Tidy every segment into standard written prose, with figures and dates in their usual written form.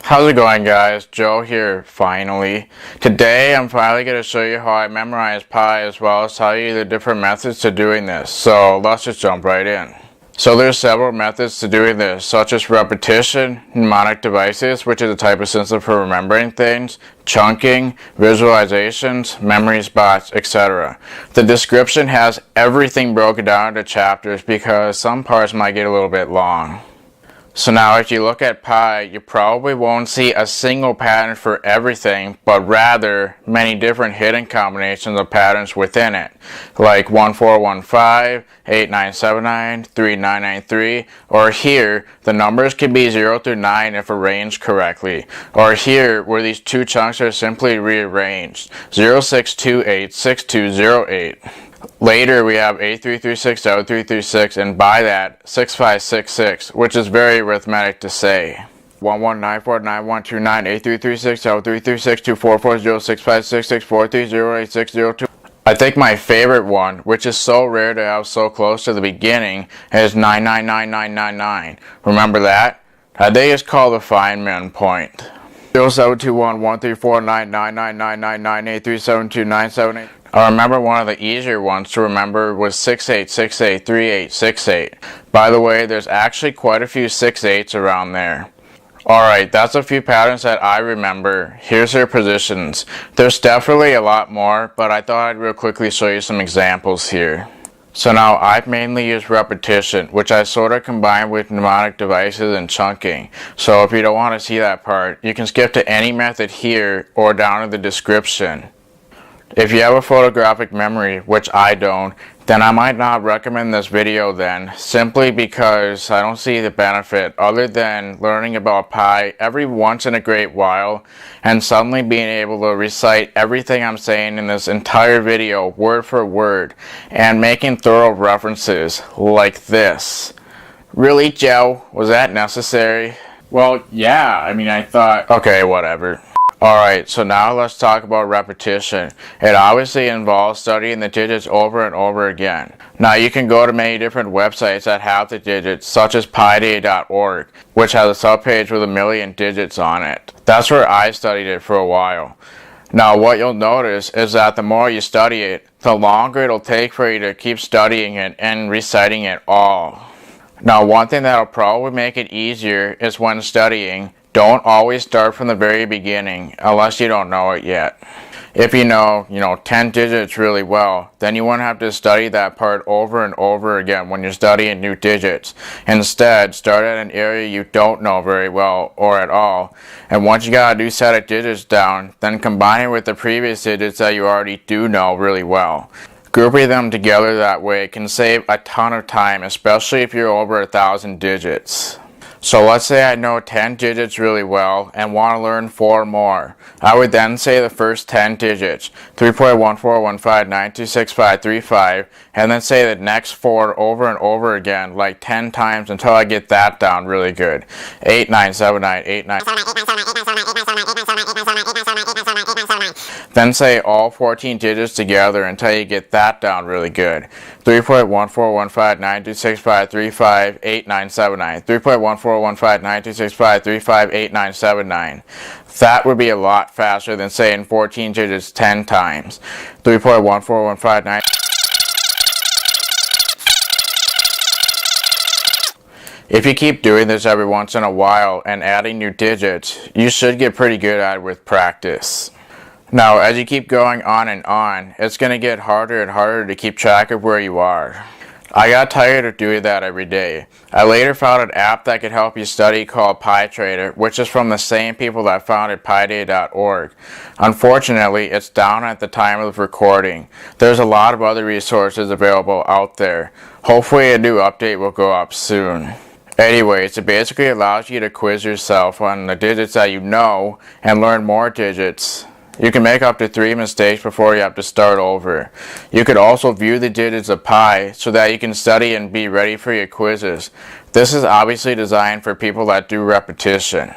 How's it going, guys? Joe here, finally. Today I'm finally going to show you how I memorize pi as well as tell you the different methods to doing this. So let's just jump right in. So there's several methods to doing this, such as repetition, mnemonic devices, which is a type of system for remembering things, chunking, visualizations, memory spots, etc. The description has everything broken down into chapters because some parts might get a little bit long. So now if you look at pi, you probably won't see a single pattern for everything, but rather many different hidden combinations of patterns within it, like 1415, 8979, 3993, or here, the numbers can be 0 through 9 if arranged correctly, or here, where these two chunks are simply rearranged, 0628, 6208. Later we have 8336, 0336, and by that 6566, which is very arithmetic to say. 11949129, 8336, 0336, 2440, 6566, 4308, I think my favorite one, which is so rare to have so close to the beginning, is 999999. Remember that? I think it's called the Feynman point. 072113499999837297. I remember one of the easier ones to remember was 68683868. By the way, there's actually quite a few 6/8s around there. Alright, that's a few patterns that I remember. Here's their positions. There's definitely a lot more, but I thought I'd real quickly show you some examples here. So now I've mainly used repetition, which I sort of combine with mnemonic devices and chunking. So if you don't want to see that part, you can skip to any method here or down in the description. If you have a photographic memory, which I don't, then I might not recommend this video then, simply because I don't see the benefit other than learning about pi every once in a great while and suddenly being able to recite everything I'm saying in this entire video word for word and making thorough references like this. Really, Joe? Was that necessary? Well, yeah, I thought... Okay, whatever. Alright, so now let's talk about repetition. It obviously involves studying the digits over and over again. Now you can go to many different websites that have the digits, such as piday.org, which has a subpage with 1,000,000 digits on it. That's where I studied it for a while. Now what you'll notice is that the more you study it, the longer it'll take for you to keep studying it and reciting it all. Now one thing that'll probably make it easier is when studying, don't always start from the very beginning unless you don't know it yet. If you know 10 digits really well, then you won't have to study that part over and over again when you're studying new digits. Instead, start at an area you don't know very well or at all, and once you got a new set of digits down, then combine it with the previous digits that you already do know really well. Grouping them together that way can save a ton of time, especially if you're over 1,000 digits. So let's say I know 10 digits really well and want to learn 4 more. I would then say the first 10 digits, 3.1415926535, and then say the next 4 over and over again like 10 times until I get that down really good. 8979, Then say all 14 digits together until you get that down really good. 3.1415926535, 8979. 3.1415926535, 8979. That would be a lot faster than saying 14 digits 10 times. 3.1415. If you keep doing this every once in a while and adding new digits, you should get pretty good at it with practice. Now, as you keep going on and on, it's going to get harder and harder to keep track of where you are. I got tired of doing that every day. I later found an app that could help you study called PyTrader, which is from the same people that founded piday.org. Unfortunately, it's down at the time of the recording. There's a lot of other resources available out there. Hopefully a new update will go up soon. Anyways, it basically allows you to quiz yourself on the digits that you know and learn more digits. You can make up to 3 mistakes before you have to start over. You could also view the digits of pi so that you can study and be ready for your quizzes. This is obviously designed for people that do repetition.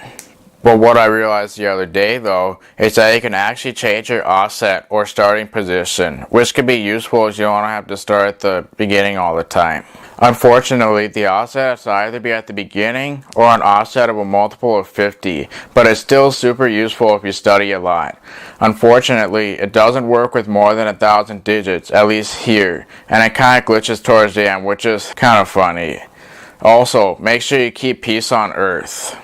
But what I realized the other day though is that you can actually change your offset or starting position, which could be useful as you don't have to start at the beginning all the time. Unfortunately, the offset has to either be at the beginning or an offset of a multiple of 50, but it's still super useful if you study a lot. Unfortunately, it doesn't work with more than 1,000 digits, at least here, and it kind of glitches towards the end, which is kind of funny. Also, make sure you keep peace on Earth.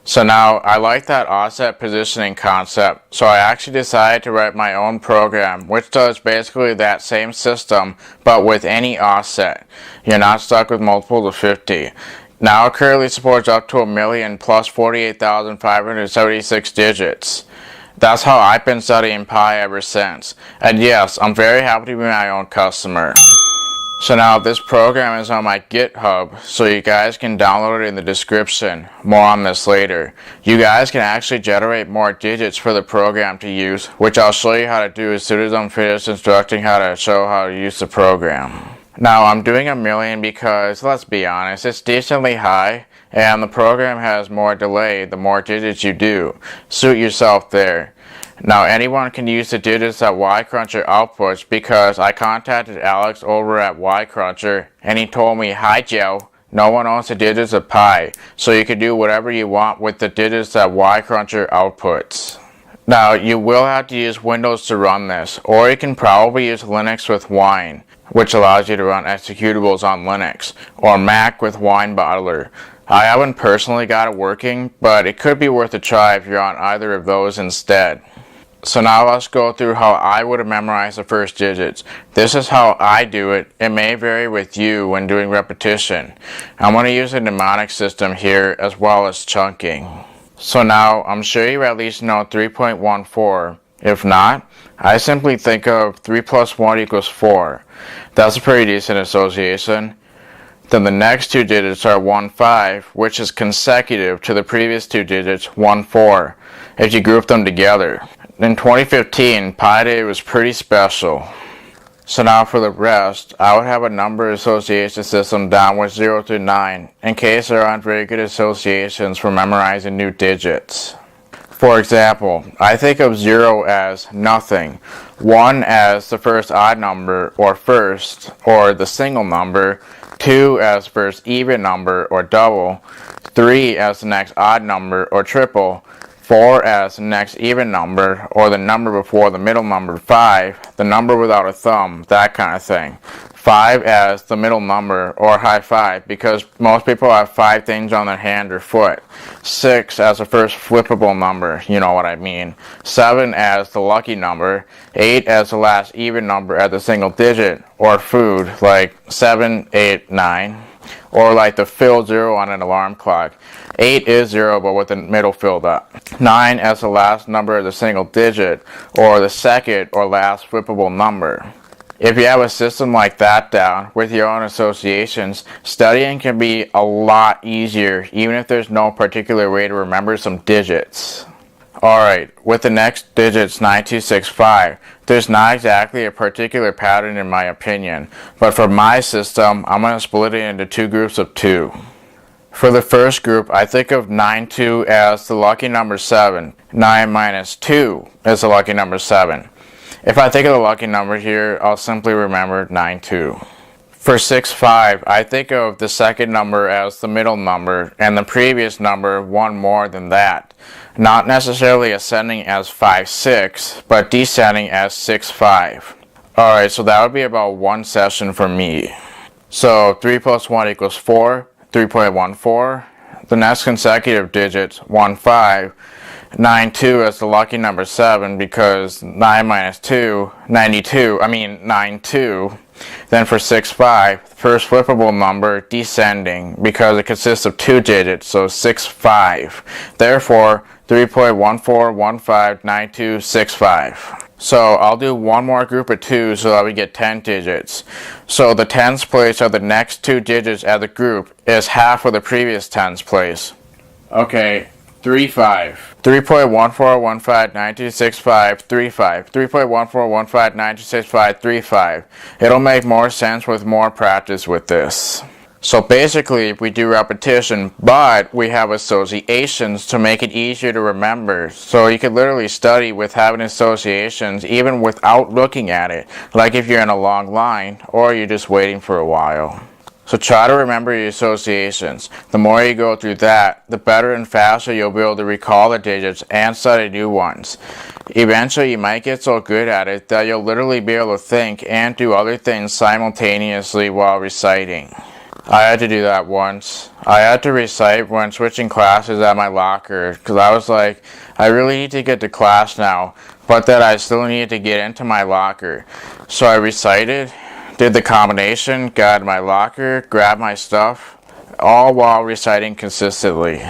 So now, I like that offset positioning concept, so I actually decided to write my own program, which does basically that same system, but with any offset. You're not stuck with multiples of 50. Now it currently supports up to 1,000,000 plus 48,576 digits. That's how I've been studying Pi ever since. And yes, I'm very happy to be my own customer. So now this program is on my GitHub, so you guys can download it in the description. More on this later. You guys can actually generate more digits for the program to use, which I'll show you how to do as soon as I'm finished instructing how to show how to use the program. Now I'm doing 1,000,000 because, let's be honest, it's decently high, and the program has more delay the more digits you do. Suit yourself there. Now anyone can use the digits that YCruncher outputs because I contacted Alex over at YCruncher and he told me, "Hi Joe, no one owns the digits of Pi, so you can do whatever you want with the digits that YCruncher outputs." Now you will have to use Windows to run this, or you can probably use Linux with Wine, which allows you to run executables on Linux, or Mac with Wine Bottler. I haven't personally got it working, but it could be worth a try if you're on either of those instead. So now let's go through how I would have memorized the first digits. This is how I do it. It may vary with you when doing repetition. I'm going to use a mnemonic system here as well as chunking. So now I'm sure you at least know 3.14. If not, I simply think of 3 plus 1 equals 4. That's a pretty decent association. Then the next two digits are 1,5, which is consecutive to the previous two digits, 1,4, if you group them together. In 2015, Pi Day was pretty special. So now for the rest, I would have a number association system down with 0 through 9, in case there aren't very good associations for memorizing new digits. For example, I think of 0 as nothing, 1 as the first odd number or first, or the single number, 2 as first even number or double, 3 as the next odd number or triple, 4 as the next even number, or the number before the middle number, 5, the number without a thumb, that kind of thing. 5 as the middle number, or high five, because most people have 5 things on their hand or foot. 6 as the first flippable number, you know what I mean. 7 as the lucky number. 8 as the last even number at the single digit, or food, like 7, 8, 9. Or like the filled 0 on an alarm clock. 8 is 0 but with the middle filled up. 9 as the last number of the single digit, or the second or last flippable number. If you have a system like that down with your own associations, studying can be a lot easier even if there's no particular way to remember some digits. Alright, with the next digits 9265, there's not exactly a particular pattern in my opinion, but for my system, I'm going to split it into two groups of 2. For the first group, I think of 92 as the lucky number 7. 9 minus 2 is the lucky number 7. If I think of the lucky number here, I'll simply remember 92. For 65, I think of the second number as the middle number, and the previous number one more than that. Not necessarily ascending as 5, 6, but descending as 6, 5. Alright, so that would be about one session for me. So 3 plus 1 equals 4, 3.14. The next consecutive digits, 1, 5. 9, 2 as the lucky number 7 because 9 minus 2, 9, 2. Then for 6, 5, first flippable number descending because it consists of 2 digits, so 6, 5. Therefore, 3.14159265. So I'll do one more group of 2 so that we get 10 digits. So the tens place of the next 2 digits at the group is half of the previous tens place. Okay. 35. 3.14159265 35. 3.14159265 35. It'll make more sense with more practice with this. So basically we do repetition, but we have associations to make it easier to remember. So you could literally study with having associations even without looking at it, like if you're in a long line or you're just waiting for a while. So try to remember your associations. The more you go through that, the better and faster you'll be able to recall the digits and study new ones. Eventually you might get so good at it that you'll literally be able to think and do other things simultaneously while reciting. I had to do that once. I had to recite when switching classes at my locker because I was like, I really need to get to class now, but that I still needed to get into my locker. So I recited, did the combination, got in my locker, grabbed my stuff, all while reciting consistently.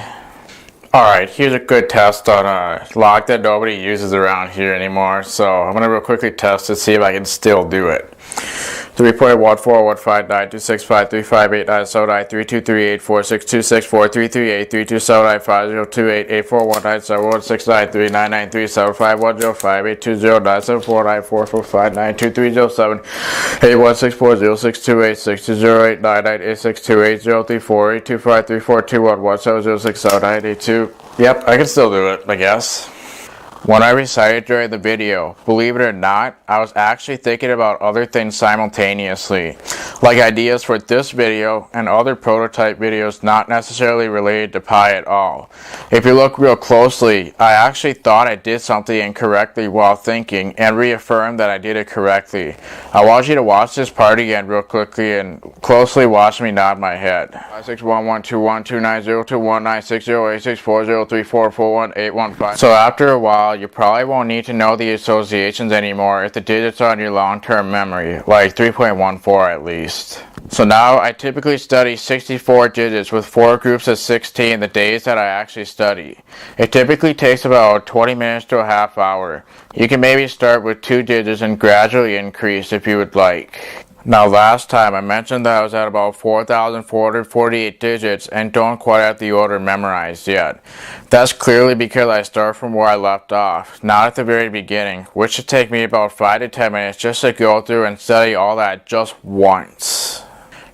Alright, here's a good test on a lock that nobody uses around here anymore, so I'm going to real quickly test to see if I can still do it. 3238462643388341936781258264026286282348255923078862802848253421781640620678164067882. Yep, I can still do it, I guess. When I recited during the video, believe it or not, I was actually thinking about other things simultaneously, like ideas for this video and other prototype videos not necessarily related to Pi at all. If you look real closely, I actually thought I did something incorrectly while thinking and reaffirmed that I did it correctly. I want you to watch this part again real quickly and closely watch me nod my head. 561121229021960864034418115. So after a while, you probably won't need to know the associations anymore if the digits are on your long-term memory, like 3.14 at least. So now I typically study 64 digits with 4 groups of 16 the days that I actually study. It typically takes about 20 minutes to a half hour. You can maybe start with 2 digits and gradually increase if you would like. Now last time I mentioned that I was at about 4,448 digits and don't quite have the order memorized yet. That's clearly because I start from where I left off, not at the very beginning, which should take me about 5 to 10 minutes just to go through and study all that just once.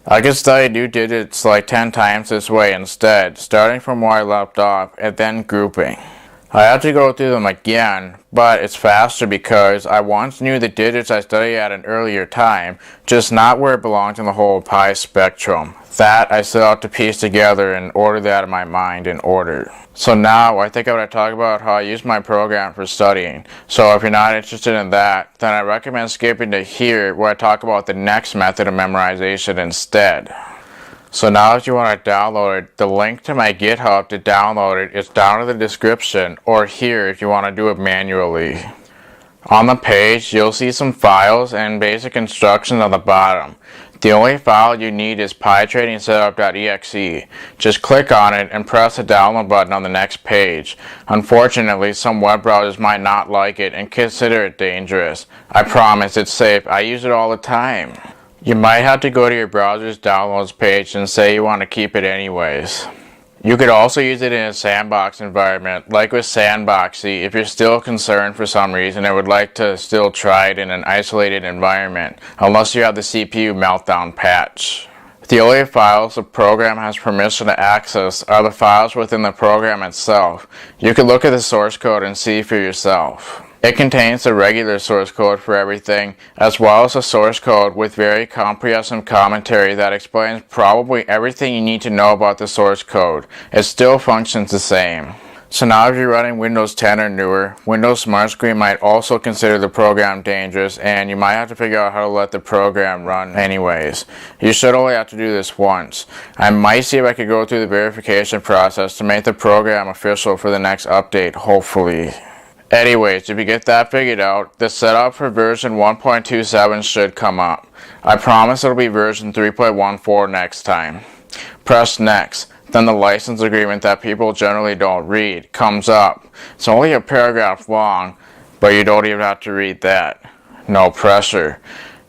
I can study new digits like 10 times this way instead, starting from where I left off and then grouping. I have to go through them again, but it's faster because I once knew the digits I studied at an earlier time, just not where it belongs in the whole Pi spectrum. That I still have to piece together and order that in my mind in order. So now I think I'm going to talk about how I use my program for studying. So if you're not interested in that, then I recommend skipping to here where I talk about the next method of memorization instead. So now if you want to download it, the link to my GitHub to download it is down in the description or here if you want to do it manually. On the page, you'll see some files and basic instructions on the bottom. The only file you need is pytrainingsetup.exe. Just click on it and press the download button on the next page. Unfortunately, some web browsers might not like it and consider it dangerous. I promise it's safe. I use it all the time. You might have to go to your browser's downloads page and say you want to keep it anyways. You could also use it in a sandbox environment, like with Sandboxy, if you're still concerned for some reason and would like to still try it in an isolated environment, unless you have the CPU meltdown patch. The only files the program has permission to access are the files within the program itself. You can look at the source code and see for yourself. It contains the regular source code for everything, as well as a source code with very comprehensive commentary that explains probably everything you need to know about the source code. It still functions the same. So now if you're running Windows 10 or newer, Windows Smart Screen might also consider the program dangerous and you might have to figure out how to let the program run anyways. You should only have to do this once. I might see if I could go through the verification process to make the program official for the next update, hopefully. Anyways, if you get that figured out, the setup for version 1.27 should come up. I promise it'll be version 3.14 next time. Press next. Then the license agreement that people generally don't read comes up. It's only a paragraph long, but you don't even have to read that. No pressure.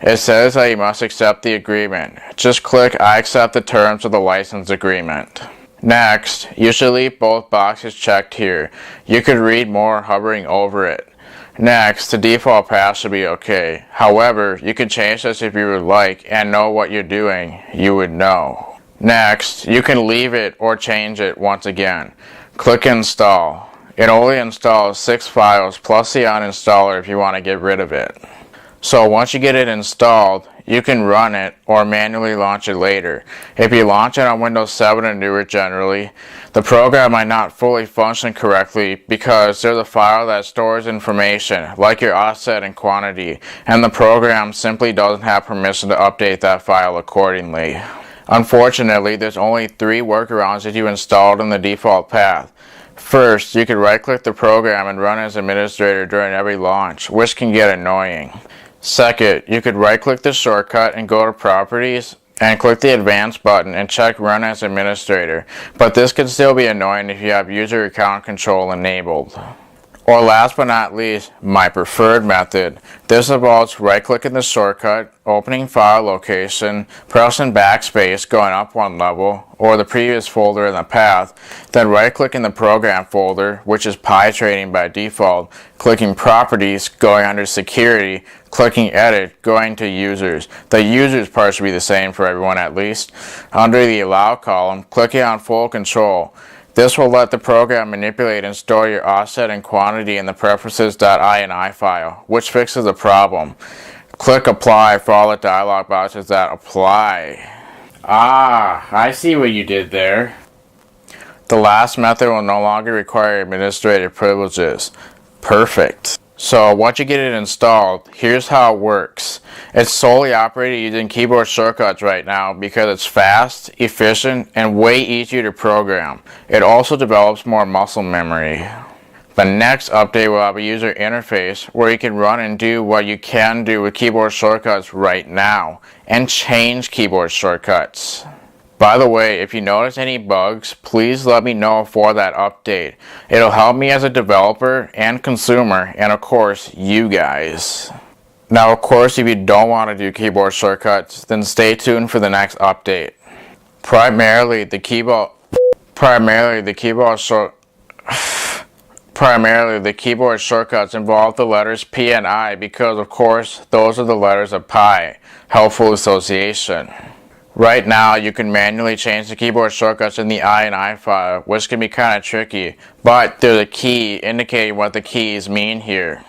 It says that you must accept the agreement. Just click I accept the terms of the license agreement. Next, you should leave both boxes checked here. You could read more hovering over it. Next, the default path should be okay. However, you can change this if you would like and know what you're doing. You would know. Next, you can leave it or change it once again. Click Install. It only installs 6 files plus the uninstaller if you want to get rid of it. So once you get it installed, you can run it or manually launch it later. If you launch it on Windows 7 and newer generally, the program might not fully function correctly because there's a file that stores information like your offset and quantity, and the program simply doesn't have permission to update that file accordingly. Unfortunately, there's only 3 workarounds that you installed in the default path. First, you can right-click the program and run as administrator during every launch, which can get annoying. Second, you could right-click the shortcut and go to Properties and click the Advanced button and check Run as Administrator, but this can still be annoying if you have user account control enabled. Or last but not least, my preferred method. This involves right-clicking the shortcut, opening file location, pressing backspace going up 1 level, or the previous folder in the path, then right-clicking the program folder, which is PyTraining by default, clicking Properties, going under Security, clicking Edit, going to Users. The Users part should be the same for everyone at least. Under the Allow column, clicking on Full Control. This will let the program manipulate and store your offset and quantity in the preferences.ini file, which fixes the problem. Click Apply for all the dialog boxes that apply. Ah, I see what you did there. The last method will no longer require administrative privileges. Perfect. So once you get it installed, here's how it works. It's solely operated using keyboard shortcuts right now because it's fast, efficient, and way easier to program. It also develops more muscle memory. The next update will have a user interface where you can run and do what you can do with keyboard shortcuts right now, and change keyboard shortcuts. By the way, if you notice any bugs, please let me know for that update. It'll help me as a developer and consumer, and of course, you guys. Now, of course, if you don't want to do keyboard shortcuts, then stay tuned for the next update. Primarily, the keyboard shortcuts involve the letters P and I because, of course, those are the letters of pi, helpful association. Right now, you can manually change the keyboard shortcuts in the ini file, which can be kind of tricky, but there's a key indicating what the keys mean here.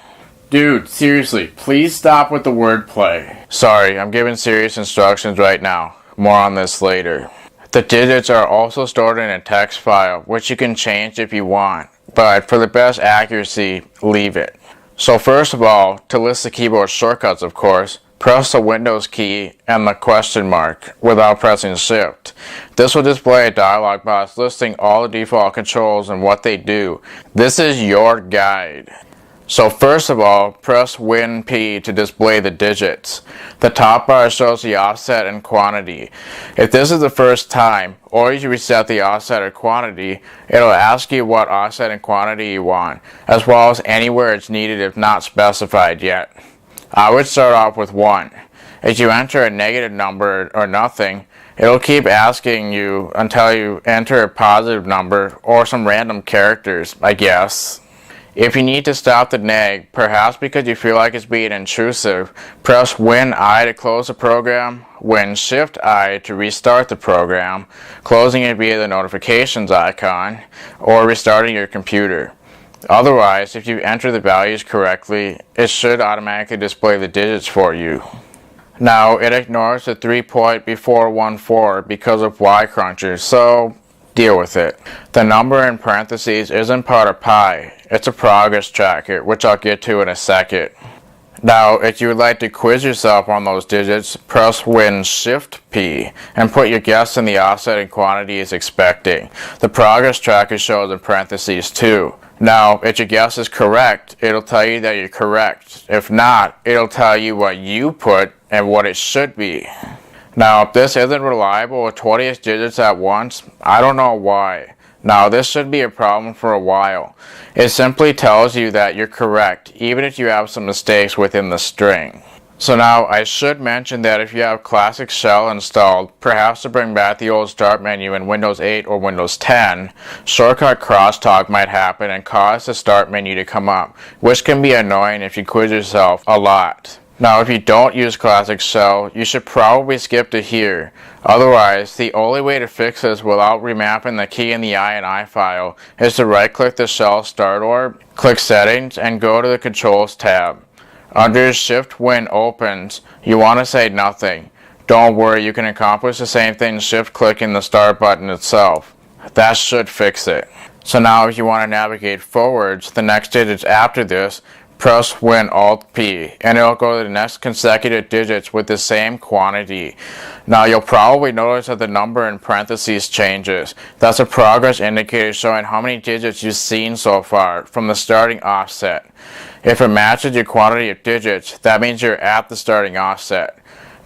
Dude, seriously, please stop with the wordplay. Sorry, I'm giving serious instructions right now. More on this later. The digits are also stored in a text file, which you can change if you want, but for the best accuracy, leave it. So first of all, to list the keyboard shortcuts, of course, press the Windows key and the question mark without pressing Shift. This will display a dialog box listing all the default controls and what they do. This is your guide. So first of all, press Win P to display the digits. The top bar shows the offset and quantity. If this is the first time, or you reset the offset or quantity, it'll ask you what offset and quantity you want, as well as anywhere it's needed if not specified yet. I would start off with 1. If you enter a negative number or nothing, it'll keep asking you until you enter a positive number or some random characters, I guess. If you need to stop the neg, perhaps because you feel like it's being intrusive, press Win I to close the program, Win Shift I to restart the program, closing it via the notifications icon, or restarting your computer. Otherwise, if you enter the values correctly, it should automatically display the digits for you. Now, it ignores the 3 point before 14 because of Y crunchers, so deal with it. The number in parentheses isn't part of pi, it's a progress tracker, which I'll get to in a second. Now, if you would like to quiz yourself on those digits, press Win Shift P and put your guess in the offset and quantity is expecting. The progress tracker shows in parentheses too. Now, if your guess is correct, it'll tell you that you're correct. If not, it'll tell you what you put and what it should be. Now, if this isn't reliable with 20th digits at once, I don't know why. Now, this should be a problem for a while. It simply tells you that you're correct, even if you have some mistakes within the string. So now, I should mention that if you have Classic Shell installed, perhaps to bring back the old start menu in Windows 8 or Windows 10, shortcut crosstalk might happen and cause the start menu to come up, which can be annoying if you quiz yourself a lot. Now, if you don't use Classic Shell, you should probably skip to here. Otherwise, the only way to fix this without remapping the key in the ini file is to right-click the Shell Start Orb, click Settings, and go to the Controls tab. Under Shift when opens, you want to say nothing. Don't worry, you can accomplish the same thing shift clicking the start button itself. That should fix it. So now if you want to navigate forwards, the next digits after this, press when Alt P, and it'll go to the next consecutive digits with the same quantity. Now you'll probably notice that the number in parentheses changes. That's a progress indicator showing how many digits you've seen so far from the starting offset. If it matches your quantity of digits, that means you're at the starting offset.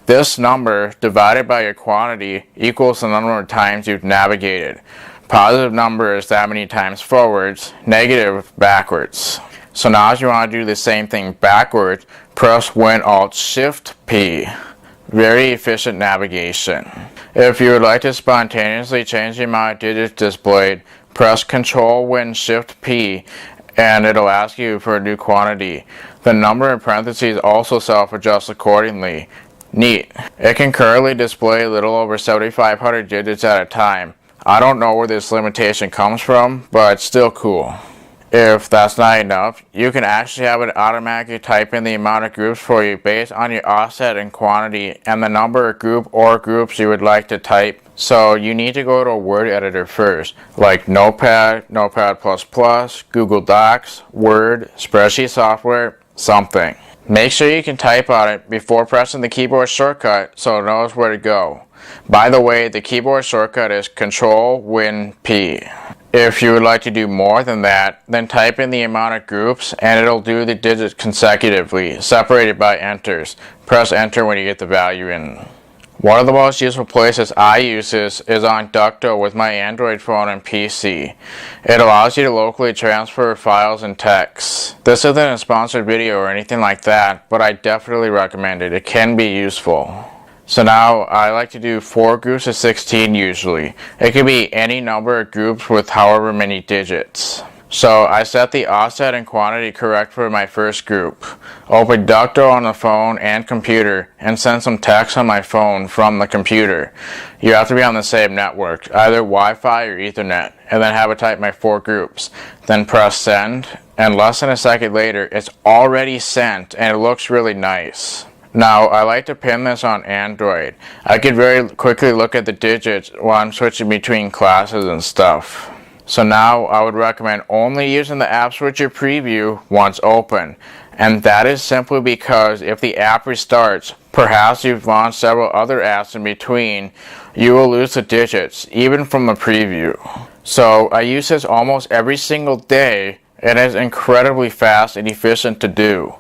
This number divided by your quantity equals the number of times you've navigated. Positive number is that many times forwards, negative backwards. So now if you want to do the same thing backwards, press when Alt Shift P. Very efficient navigation. If you would like to spontaneously change the amount of digits displayed, press Control when Shift P and it'll ask you for a new quantity. The number in parentheses also self-adjusts accordingly. Neat. It can currently display a little over 7,500 digits at a time. I don't know where this limitation comes from, but it's still cool. If that's not enough, you can actually have it automatically type in the amount of groups for you based on your offset and quantity and the number of group or groups you would like to type. So you need to go to a word editor first, like Notepad, Notepad++, Google Docs, Word, spreadsheet software, something. Make sure you can type on it before pressing the keyboard shortcut so it knows where to go. By the way, the keyboard shortcut is Control Win P. If you would like to do more than that, then type in the amount of groups and it'll do the digits consecutively, separated by enters. Press enter when you get the value in. One of the most useful places I use this is on Ducto with my Android phone and PC. It allows you to locally transfer files and text. This isn't a sponsored video or anything like that, but I definitely recommend it. It can be useful. So now I like to do 4 groups of 16 usually. It can be any number of groups with however many digits. So I set the offset and quantity correct for my first group. Open Ducto on the phone and computer and send some text on my phone from the computer. You have to be on the same network, either Wi-Fi or Ethernet, and then have it type my 4 groups. Then press send, and less than a second later it's already sent and it looks really nice. Now, I like to pin this on Android. I can very quickly look at the digits while I'm switching between classes and stuff. So now, I would recommend only using the App Switcher preview once open. And that is simply because if the app restarts, perhaps you've launched several other apps in between, you will lose the digits, even from the preview. So, I use this almost every single day. It is incredibly fast and efficient to do.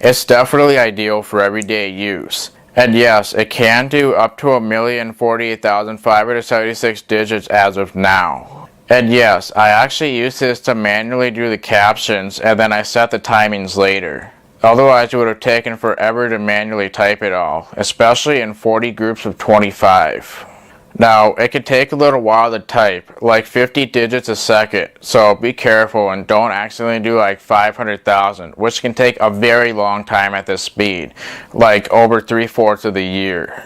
It's definitely ideal for everyday use. And yes, it can do up to 1,048,576 digits as of now. And yes, I actually use this to manually do the captions and then I set the timings later. Otherwise it would have taken forever to manually type it all, especially in 40 groups of 25. Now, it can take a little while to type, like 50 digits a second, so be careful and don't accidentally do like 500,000, which can take a very long time at this speed, like over 3/4 of the year.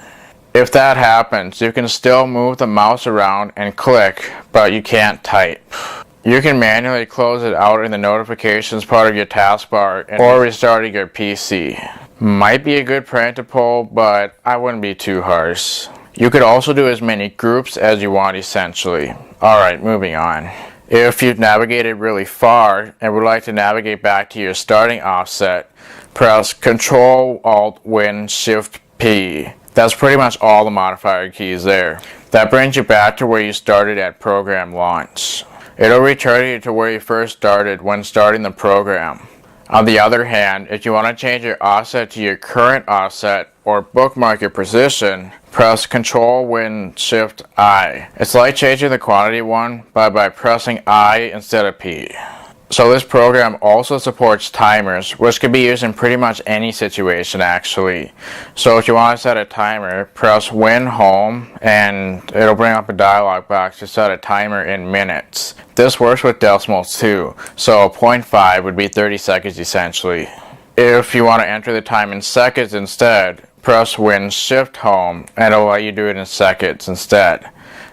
If that happens, you can still move the mouse around and click, but you can't type. You can manually close it out in the notifications part of your taskbar or restarting your PC. Might be a good prank to pull, but I wouldn't be too harsh. You could also do as many groups as you want essentially. Alright, moving on. If you've navigated really far and would like to navigate back to your starting offset, press Ctrl Alt Win Shift P. That's pretty much all the modifier keys there. That brings you back to where you started at program launch. It'll return you to where you first started when starting the program. On the other hand, if you want to change your offset to your current offset or bookmark your position, press Ctrl Win Shift I. It's like changing the quantity one, but by pressing I instead of P. So this program also supports timers, which can be used in pretty much any situation actually. So if you want to set a timer, press Win Home and it'll bring up a dialog box to set a timer in minutes. This works with decimals too, so 0.5 would be 30 seconds essentially. If you want to enter the time in seconds instead, press Win Shift Home and it'll let you do it in seconds instead.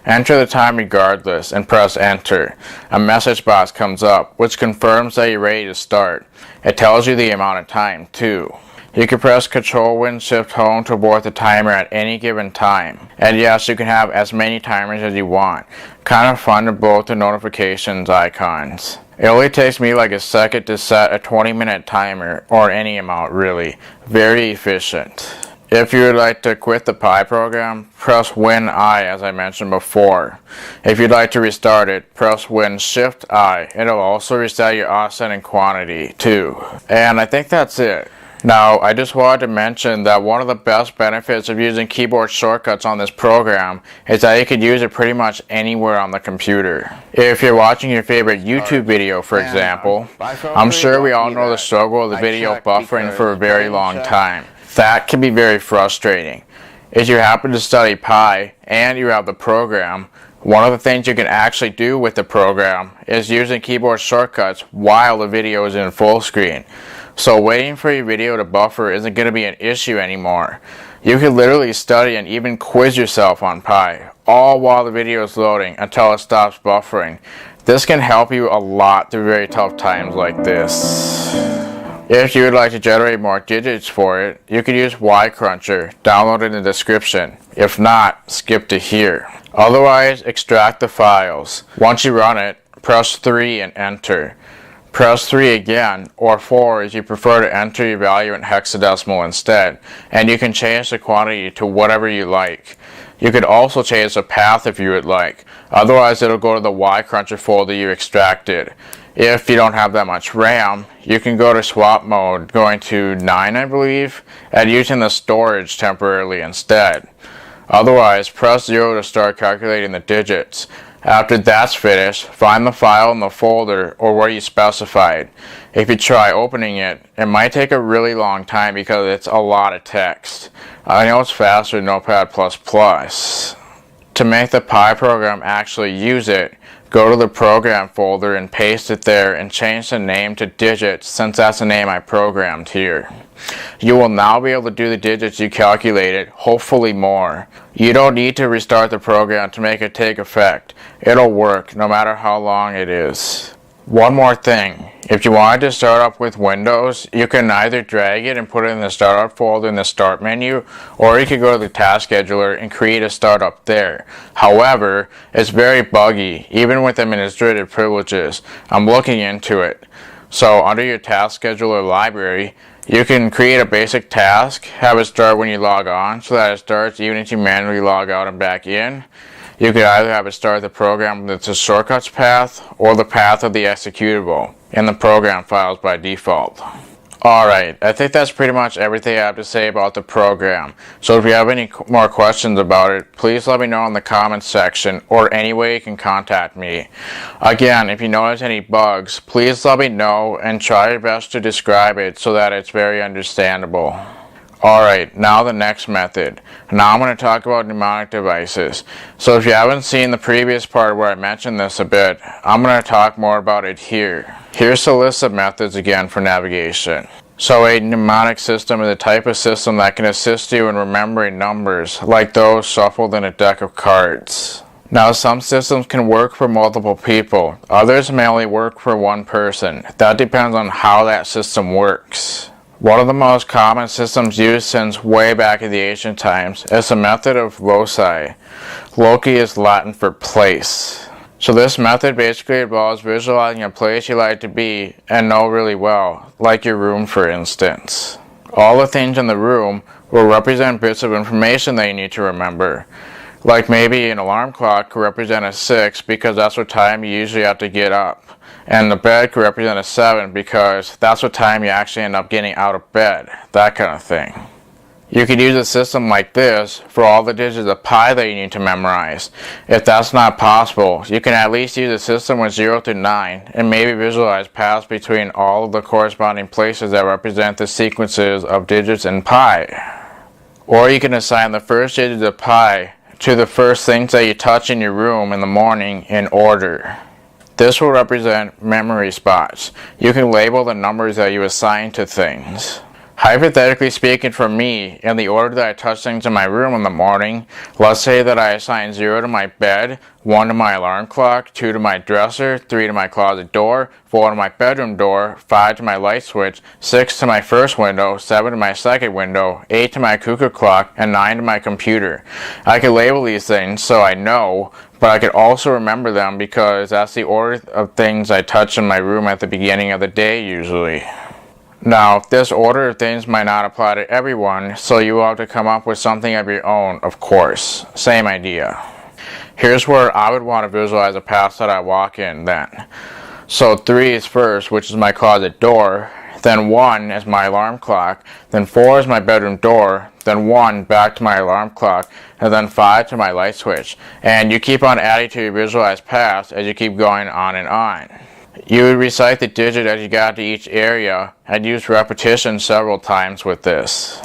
Enter the time regardless and press enter. A message box comes up which confirms that you're ready to start. It tells you the amount of time too. You can press Ctrl-Win-Shift-Home to abort the timer at any given time. And yes, you can have as many timers as you want. Kind of fun to blow the notifications icons. It only takes me like a second to set a 20-minute timer, or any amount really. Very efficient. If you would like to quit the Pi program, press Win-I as I mentioned before. If you'd like to restart it, press Win-Shift-I. It'll also reset your offset and quantity too. And I think that's it. Now, I just wanted to mention that one of the best benefits of using keyboard shortcuts on this program is that you can use it pretty much anywhere on the computer. If you're watching your favorite YouTube video, for example, I'm sure we all know the struggle of the video buffering for a very long time. That can be very frustrating. If you happen to study Pi and you have the program, one of the things you can actually do with the program is using keyboard shortcuts while the video is in full screen. So waiting for your video to buffer isn't going to be an issue anymore. You can literally study and even quiz yourself on Pi, all while the video is loading until it stops buffering. This can help you a lot through very tough times like this. If you would like to generate more digits for it, you can use Y-Cruncher, download in the description. If not, skip to here. Otherwise, extract the files. Once you run it, press 3 and enter. Press 3 again, or 4 if you prefer to enter your value in hexadecimal instead, and you can change the quantity to whatever you like. You could also change the path if you would like, otherwise it'll go to the Y-Cruncher folder you extracted. If you don't have that much RAM, you can go to swap mode, going to 9 I believe, and using the storage temporarily instead. Otherwise, press 0 to start calculating the digits. After that's finished, find the file in the folder or where you specified. If you try opening it, it might take a really long time because it's a lot of text. I know it's faster than Notepad++. To make the Pi program actually use it, go to the program folder and paste it there and change the name to digits since that's the name I programmed here. You will now be able to do the digits you calculated, hopefully more. You don't need to restart the program to make it take effect. It'll work no matter how long it is. One more thing, if you wanted to start up with Windows, you can either drag it and put it in the startup folder in the start menu, or you can go to the task scheduler and create a startup there. However, it's very buggy, even with administrative privileges. I'm looking into it. So under your task scheduler library, you can create a basic task, have it start when you log on so that it starts even if you manually log out and back in. You could either have it start the program with the shortcuts path or the path of the executable in the program files by default. Alright, I think that's pretty much everything I have to say about the program. So if you have any more questions about it, please let me know in the comments section or any way you can contact me. Again, if you notice any bugs, please let me know and try your best to describe it so that it's very understandable. Alright, now the next method. Now I'm going to talk about mnemonic devices. So if you haven't seen the previous part where I mentioned this a bit, I'm going to talk more about it here. Here's the list of methods again for navigation. So a mnemonic system is a type of system that can assist you in remembering numbers, like those shuffled in a deck of cards. Now some systems can work for multiple people, others may only work for one person. That depends on how that system works. One of the most common systems used since way back in the ancient times is the method of Loci. Loci is Latin for place. So this method basically involves visualizing a place you like to be and know really well, like your room for instance. All the things in the room will represent bits of information that you need to remember. Like maybe an alarm clock could represent a 6 because that's what time you usually have to get up. And the bed could represent a 7 because that's what time you actually end up getting out of bed. That kind of thing. You could use a system like this for all the digits of Pi that you need to memorize. If that's not possible, you can at least use a system with 0 to 9 and maybe visualize paths between all of the corresponding places that represent the sequences of digits in Pi. Or you can assign the first digits of Pi to the first things that you touch in your room in the morning in order. This will represent memory spots. You can label the numbers that you assign to things. Hypothetically speaking, for me, in the order that I touch things in my room in the morning, let's say that I assign 0 to my bed, 1 to my alarm clock, 2 to my dresser, 3 to my closet door, 4 to my bedroom door, 5 to my light switch, 6 to my first window, 7 to my second window, 8 to my cuckoo clock, and 9 to my computer. I can label these things so I know, but I could also remember them because that's the order of things I touch in my room at the beginning of the day usually. Now, this order of things might not apply to everyone, so you will have to come up with something of your own, of course. Same idea. Here's where I would want to visualize a path that I walk in then. So 3 is first, which is my closet door, then 1 is my alarm clock, then 4 is my bedroom door, then 1 back to my alarm clock, and then 5 to my light switch. And you keep on adding to your visualized paths as you keep going on and on. You would recite the digit as you got to each area and use repetition several times with this.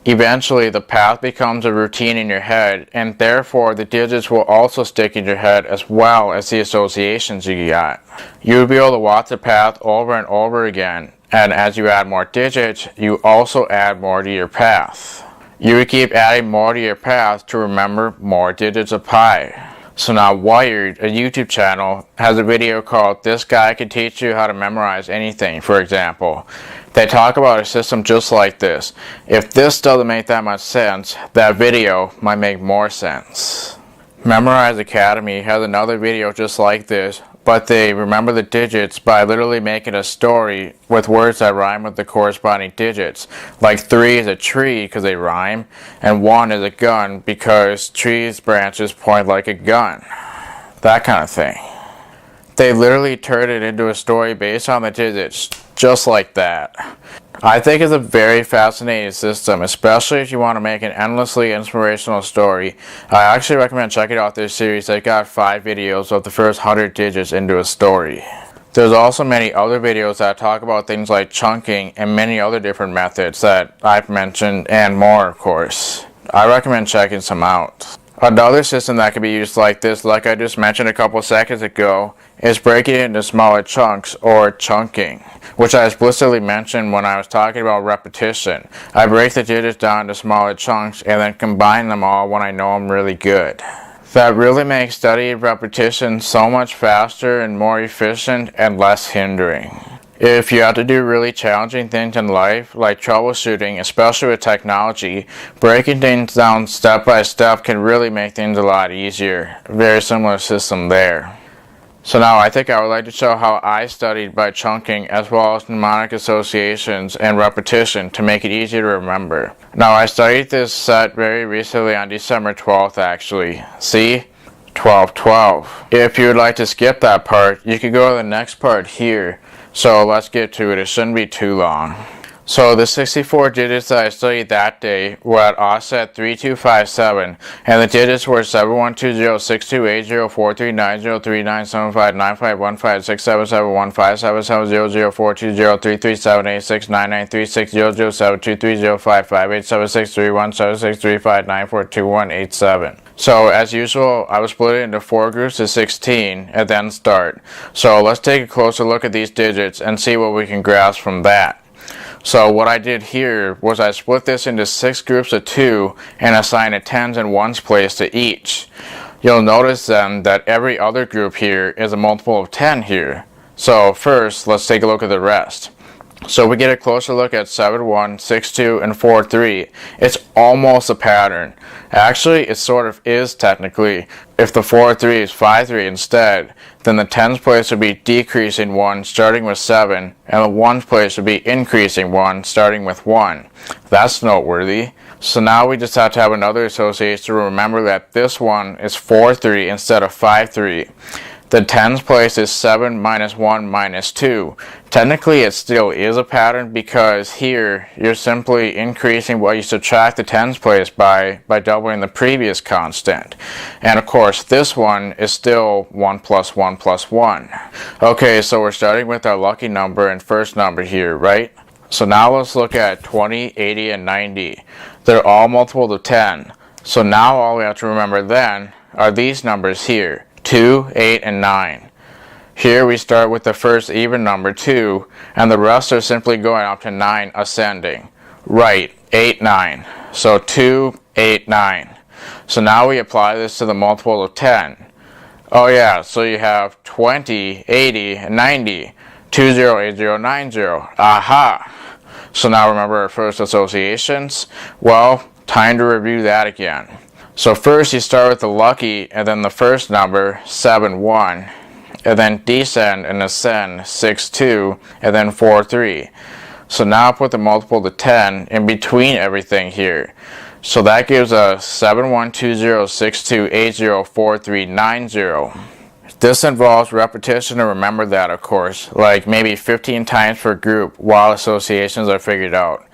Eventually, the path becomes a routine in your head, and therefore the digits will also stick in your head as well as the associations you got. You will be able to watch the path over and over again, and as you add more digits, you also add more to your path. You would keep adding more to your path to remember more digits of pi. So now Wired, a YouTube channel, has a video called "This Guy Can Teach You How to Memorize Anything," for example. They talk about a system just like this. If this doesn't make that much sense, that video might make more sense. Memorize Academy has another video just like this, but they remember the digits by literally making a story with words that rhyme with the corresponding digits. Like 3 is a tree because they rhyme, and 1 is a gun because trees' branches point like a gun. That kind of thing. They literally turned it into a story based on the digits, just like that. I think it's a very fascinating system, especially if you want to make an endlessly inspirational story. I actually recommend checking out this series. They got 5 videos of the first 100 digits into a story. There's also many other videos that talk about things like chunking and many other different methods that I've mentioned, and more of course. I recommend checking some out. Another system that can be used like this, like I just mentioned a couple seconds ago, is breaking it into smaller chunks, or chunking, which I explicitly mentioned when I was talking about repetition. I break the digits down into smaller chunks and then combine them all when I know I'm really good. That really makes study of repetition so much faster and more efficient and less hindering. If you have to do really challenging things in life, like troubleshooting, especially with technology, breaking things down step by step can really make things a lot easier. Very similar system there. So now I think I would like to show how I studied by chunking as well as mnemonic associations and repetition to make it easier to remember. Now I studied this set very recently on December 12th actually. See? 12-12. If you would like to skip that part, you can go to the next part here. So let's get to it. It shouldn't be too long. So the 64 digits that I studied that day were at offset 3257, and the digits were 7120, 6280, 4390, 3975, 9515, 677, 1577, 00, 420, 337, 8699, 3600, 7230, 558, 31, 7635, 942187. So as usual, I will split it into 4 groups of 16 and then start. So let's take a closer look at these digits and see what we can grasp from that. So what I did here was I split this into 6 groups of 2 and assigned a tens and ones place to each. You'll notice then that every other group here is a multiple of 10 here. So first, let's take a look at the rest. So we get a closer look at 7-1, 6-2, and 4-3. It's almost a pattern. Actually, it sort of is technically. If the 4-3 is 5-3 instead, then the tens place would be decreasing 1 starting with 7, and the ones place would be increasing 1 starting with 1. That's noteworthy. So now we just have to have another association to remember that this one is 4-3 instead of 5-3. The tens place is 7 minus 1 minus 2. Technically it still is a pattern because here you're simply increasing what you subtract the tens place by doubling the previous constant. And of course this one is still 1 plus 1 plus 1. Okay, so we're starting with our lucky number and first number here, right? So now let's look at 20, 80, and 90. They're all multiples of 10. So now all we have to remember then are these numbers here. 2, 8, and 9. Here we start with the first even number 2, and the rest are simply going up to 9 ascending. Right, 8, 9. So 2, 8, 9. So now we apply this to the multiple of 10. Oh yeah, so you have 20, 80, and 90. 20, 80, 90. Aha! So now remember our first associations? Well, time to review that again. So first you start with the lucky and then the first number, 7, 1. And then descend and ascend, 6, 2. And then 4, 3. So now put the multiple to 10 in between everything here. So that gives us 712062804390. This involves repetition to remember that, of course, like maybe 15 times per group while associations are figured out.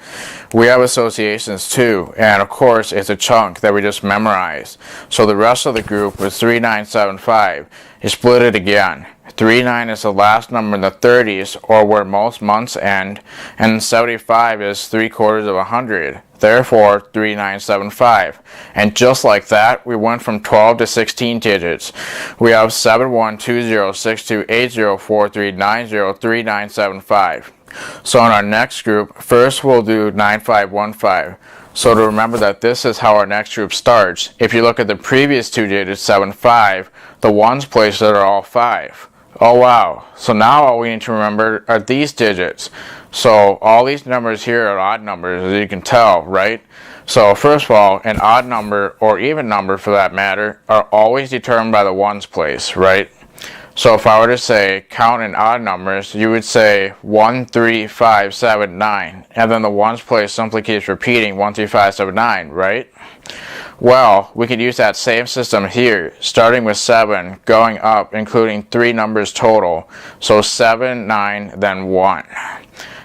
We have associations too, and of course it's a chunk that we just memorized. So the rest of the group is 3975. You split it again. 39 is the last number in the 30s, or where most months end, and 75 is 3/4 of 100. Therefore, 3975. And just like that, we went from 12 to 16 digits. We have 7120628043903975. So in our next group, first we'll do 9515. So to remember that this is how our next group starts, if you look at the previous two digits, 75, the ones placed are all 5. Oh wow, so now all we need to remember are these digits. So all these numbers here are odd numbers, as you can tell, right? So first of all, an odd number, or even number for that matter, are always determined by the ones place, right? So if I were to say count in odd numbers, you would say 1, 3, 5, 7, 9, and then the ones place simply keeps repeating 1, 3, 5, 7, 9, right? Well, we could use that same system here, starting with 7, going up, including 3 numbers total. So 7, 9, then 1.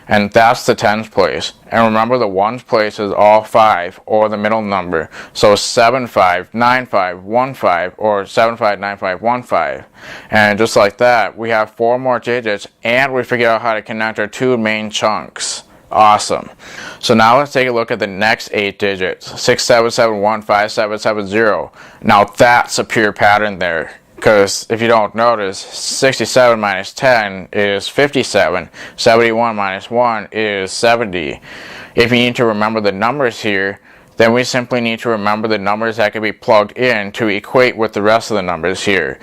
And that's the tens place. And remember, the ones place is all 5, or the middle number. So 7, 5, 9, 5, 1, 5, or 7, 5, 9, 5, 1, 5. And just like that, we have 4 more digits, and we figured out how to connect our 2 main chunks. Awesome. So now let's take a look at the next 8 digits. 67715770. Now that's a pure pattern there. Because if you don't notice, 67 minus 10 is 57. 71 minus 1 is 70. If you need to remember the numbers here, then we simply need to remember the numbers that can be plugged in to equate with the rest of the numbers here.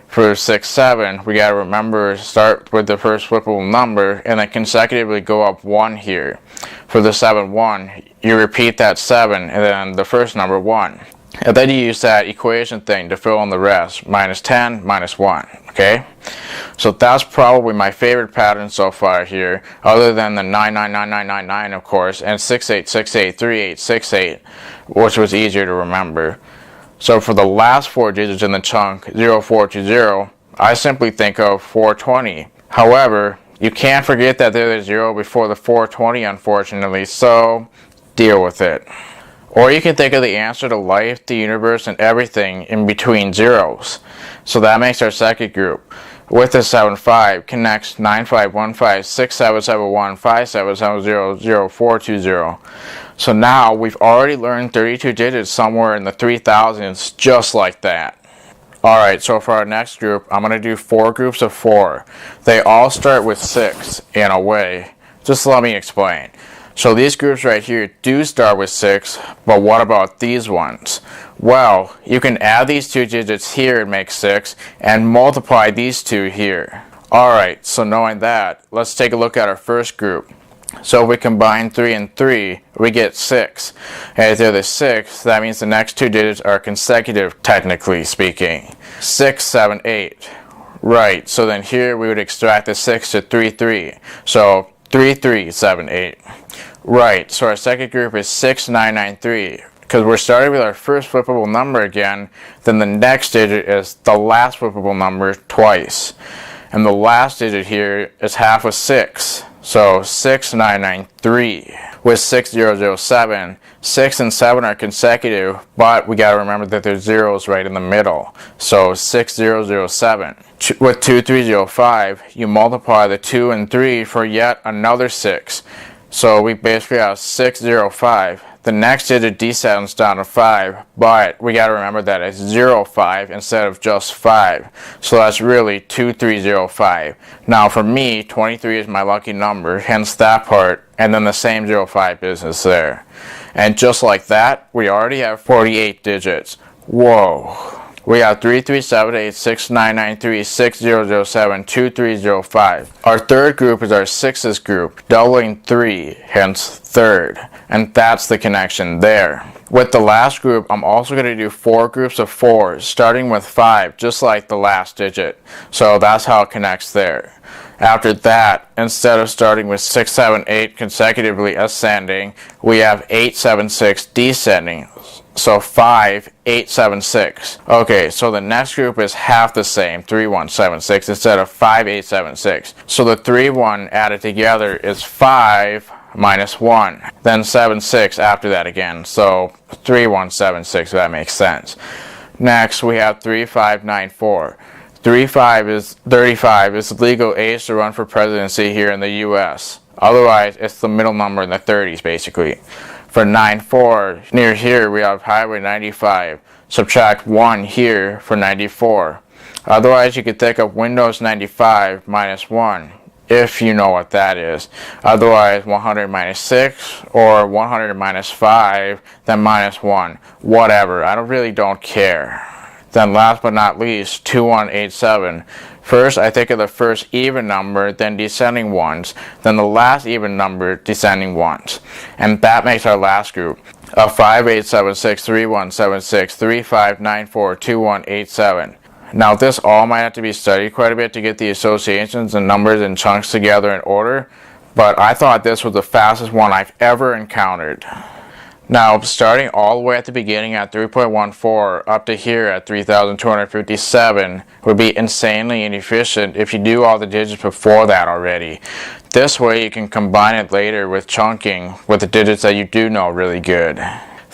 For 6, 7, we got to remember, start with the first flippable number and then consecutively go up 1 here. For the 7, 1, you repeat that 7 and then the first number 1. And then you use that equation thing to fill in the rest, minus 10, minus 1, okay? So that's probably my favorite pattern so far here, other than the 999999, of course, and 68683868, which was easier to remember. So for the last 4 digits in the chunk, 0420, I simply think of 420. However, you can't forget that there's a 0 before the 420, unfortunately, so deal with it. Or you can think of the answer to life, the universe, and everything in between zeros. So that makes our second group. With the 7-5, connects 9515, 6771, 5770, 0420. So now we've already learned 32 digits somewhere in the 3000s, just like that. Alright, so for our next group, I'm going to do 4 groups of 4. They all start with 6, in a way. Just let me explain. So these groups right here do start with 6, but what about these ones? Well, you can add these 2 digits here and make 6, and multiply these 2 here. Alright, so knowing that, let's take a look at our first group. So if we combine 3 and 3, we get 6. And if they're the 6, that means the next 2 digits are consecutive, technically speaking. 6, 7, 8. Right, so then here we would extract the 6 to 3, 3. So 3, 3, 7, 8. Right, so our second group is 6993. Because we're starting with our first flippable number again, then the next digit is the last flippable number twice. And the last digit here is half of 6. So 6993 with 6007. 6 and 7 are consecutive, but we got to remember that there's zeros right in the middle. So 6007. With 2305, you multiply the 2 and 3 for yet another 6. So we basically have 605. the next digit descends down to 5, but we got to remember that it's 05 instead of just 5. So that's really 2305. Now for me, 23 is my lucky number, hence that part, and then the same 05 business there. And just like that, we already have 48 digits. Whoa. We got 33786993600072305. Our third group is our sixes group, doubling 3, hence third. And that's the connection there. With the last group, I'm also going to do 4 groups of 4s, starting with 5, just like the last digit. So that's how it connects there. After that, instead of starting with 6, 7, 8 consecutively ascending, we have 8, 7, 6 descending. So 5, 8, 7, 6. Okay, so the next group is half the same, 3, 1, 7, 6, instead of 5, 8, 7, 6. So the 3, 1 added together is 5 minus 1. Then 7, 6 after that again. So 3, 1, 7, 6, if that makes sense. Next, we have 3, 5, 9, 4. 35 is the legal age to run for presidency here in the U.S. Otherwise, it's the middle number in the 30s, basically. For 94, near here we have Highway 95. Subtract 1 here for 94. Otherwise, you could think of Windows 95 minus 1, if you know what that is. Otherwise, 100 minus 6, or 100 minus 5, then minus 1. Whatever, I really don't care. Then last but not least, 2187. First, I think of the first even number, then descending ones, then the last even number, descending ones. And that makes our last group of 5876, 3176, 3594, 2187. Now this all might have to be studied quite a bit to get the associations and numbers and chunks together in order, but I thought this was the fastest one I've ever encountered. Now, starting all the way at the beginning at 3.14 up to here at 3,257 would be insanely inefficient if you do all the digits before that already. This way you can combine it later with chunking with the digits that you do know really good.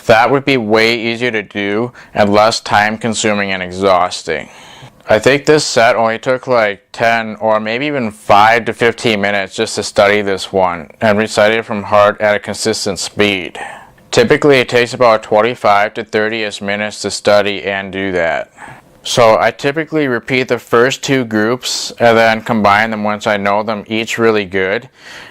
That would be way easier to do and less time consuming and exhausting. I think this set only took like 10 or maybe even 5 to 15 minutes just to study this one and recite it from heart at a consistent speed. Typically, it takes about 25 to 30 minutes to study and do that. So I typically repeat the first 2 groups and then combine them once I know them each really good.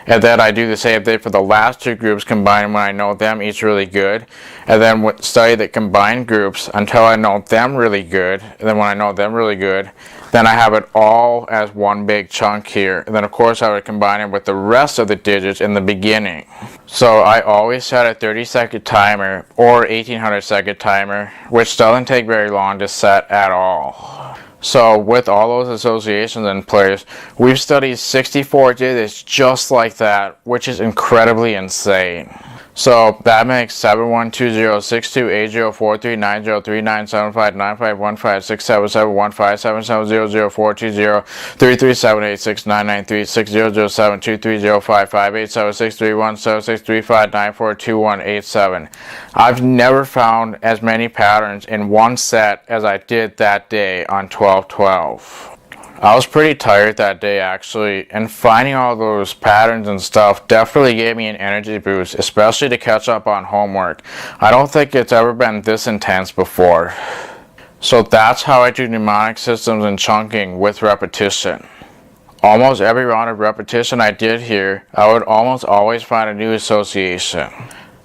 And then I do the same thing for the last 2 groups, combine when I know them each really good. And then study the combined groups until I know them really good. And then when I know them really good, then I have it all as one big chunk here. And then of course I would combine it with the rest of the digits in the beginning. So I always set a 30-second timer or 1800-second timer, which doesn't take very long to set at all. So with all those associations in place, we've studied 64 digits just like that, which is incredibly insane. So that makes 71206280439755156700420337869936007230555876317635942187. I've never found as many patterns in one set as I did that day on 12/12. I was pretty tired that day actually, and finding all those patterns and stuff definitely gave me an energy boost, especially to catch up on homework. I don't think it's ever been this intense before. So that's how I do mnemonic systems and chunking with repetition. Almost every round of repetition I did here, I would almost always find a new association.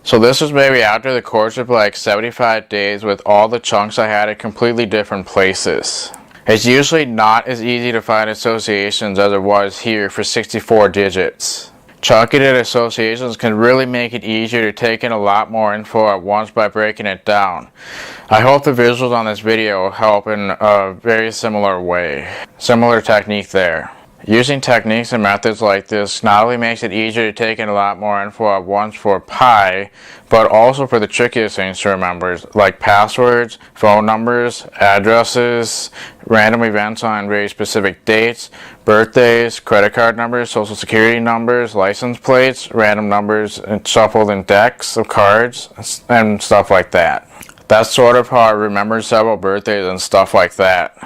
So this was maybe after the course of like 75 days with all the chunks I had at completely different places. It's usually not as easy to find associations as it was here for 64 digits. Chunking and associations can really make it easier to take in a lot more info at once by breaking it down. I hope the visuals on this video help in a very similar way. Similar technique there. Using techniques and methods like this not only makes it easier to take in a lot more info at once for pi, but also for the trickiest things to remember, like passwords, phone numbers, addresses, random events on very specific dates, birthdays, credit card numbers, social security numbers, license plates, random numbers shuffled in decks of cards, and stuff like that. That's sort of how I remember several birthdays and stuff like that.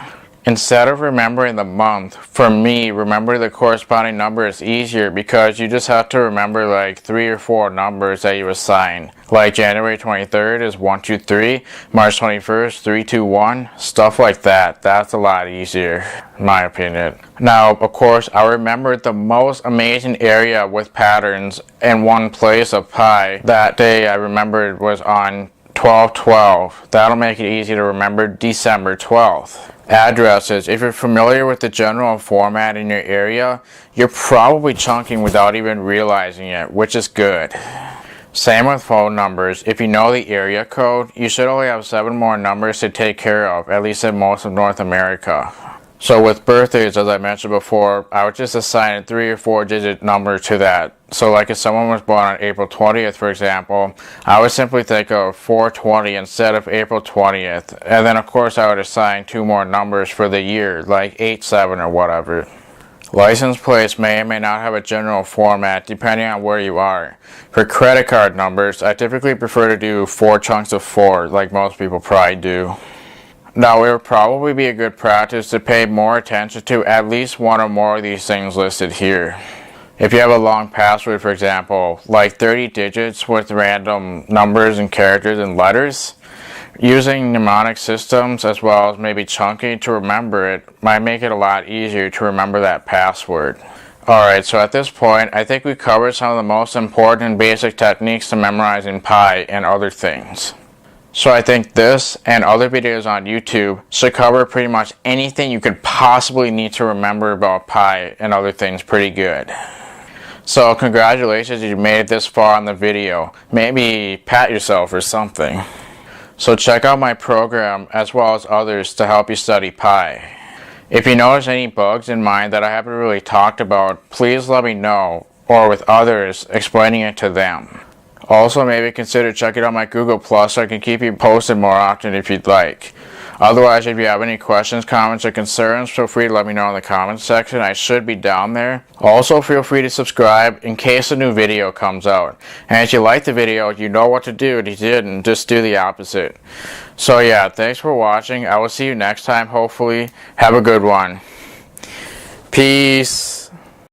Instead of remembering the month, for me, remembering the corresponding number is easier because you just have to remember like 3 or 4 numbers that you assign. Like January 23rd is 123, March 21st 321, stuff like that. That's a lot easier, in my opinion. Now, of course, I remembered the most amazing area with patterns in one place of pi. That day I remembered was on 12/12. That'll make it easy to remember December 12th. Addresses. If you're familiar with the general format in your area, you're probably chunking without even realizing it, which is good. Same with phone numbers. If you know the area code, you should only have 7 more numbers to take care of, at least in most of North America. So with birthdays, as I mentioned before, I would just assign a 3 or 4 digit number to that. So like if someone was born on April 20th, for example, I would simply think of 420 instead of April 20th. And then of course I would assign 2 more numbers for the year, like 87 or whatever. License plates may or may not have a general format depending on where you are. For credit card numbers, I typically prefer to do 4 chunks of 4, like most people probably do. Now, it would probably be a good practice to pay more attention to at least 1 or more of these things listed here. If you have a long password, for example, like 30 digits with random numbers and characters and letters, using mnemonic systems as well as maybe chunking to remember it might make it a lot easier to remember that password. Alright, so at this point, I think we covered some of the most important and basic techniques to memorizing pi and other things. So I think this and other videos on YouTube should cover pretty much anything you could possibly need to remember about pi and other things pretty good. So congratulations, you made it this far in the video. Maybe pat yourself or something. So check out my program as well as others to help you study pi. If you notice any bugs in mine that I haven't really talked about, please let me know, or with others, explaining it to them. Also, maybe consider checking out my Google Plus so I can keep you posted more often if you'd like. Otherwise, if you have any questions, comments, or concerns, feel free to let me know in the comments section. I should be down there. Also, feel free to subscribe in case a new video comes out. And if you like the video, you know what to do. If you didn't, just do the opposite. So yeah, thanks for watching. I will see you next time, hopefully. Have a good one. Peace.